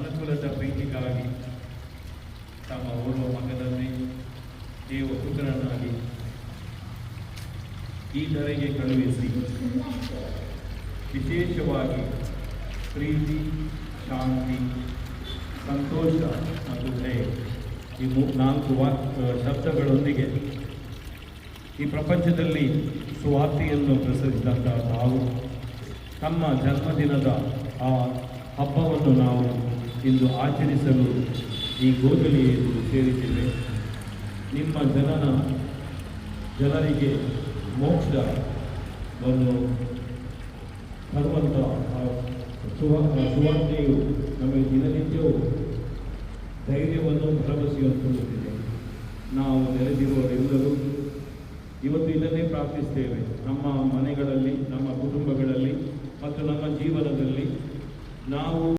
ಅನುಕೂಲದ ಪ್ರೀತಿಗಾಗಿ ತಮ್ಮ ಓರ್ವ ಮಗನನ್ನೇ ದೇವಪುತ್ರನಾಗಿ ಈ ಧರೆಗೆ ಕಳುಹಿಸಿ ವಿಶೇಷವಾಗಿ ಪ್ರೀತಿ, ಶಾಂತಿ, ಸಂತೋಷ ಮತ್ತು ದಯೆ ಈ ನಾಲ್ಕು ಶಬ್ದಗಳೊಂದಿಗೆ ಈ ಪ್ರಪಂಚದಲ್ಲಿ ಸುವಾರ್ತೆಯನ್ನು ಪ್ರಸರಿಸಿದಂತಹ ತಾವು ತಮ್ಮ ಜನ್ಮದಿನದ ಆ ಹಬ್ಬವನ್ನು ನಾವು ಇಂದು ಆಚರಿಸಲು ಈ ಗೋಧಲಿಯಲ್ಲಿ ಸೇರಿದ್ದೇವೆ. ನಿಮ್ಮ ಜನರಿಗೆ ಮೋಕ್ಷವನ್ನು ತರುವಂಥ ಸುವಾರ್ತೆಯು ನಮಗೆ ದಿನನಿತ್ಯವೂ ಧೈರ್ಯವನ್ನು ಭರವಸೆಯನ್ನು ಕೊಡುತ್ತಿದೆ. ನಾವು ನೆರೆದಿರುವವರೆಲ್ಲರೂ ಇವತ್ತು ಇದನ್ನೇ ಪ್ರಾರ್ಥಿಸ್ತೇವೆ. ನಮ್ಮ ಮನೆಗಳಲ್ಲಿ, ನಮ್ಮ ಕುಟುಂಬಗಳಲ್ಲಿ ಮತ್ತು ನಮ್ಮ ಜೀವನದಲ್ಲಿ ನಾವು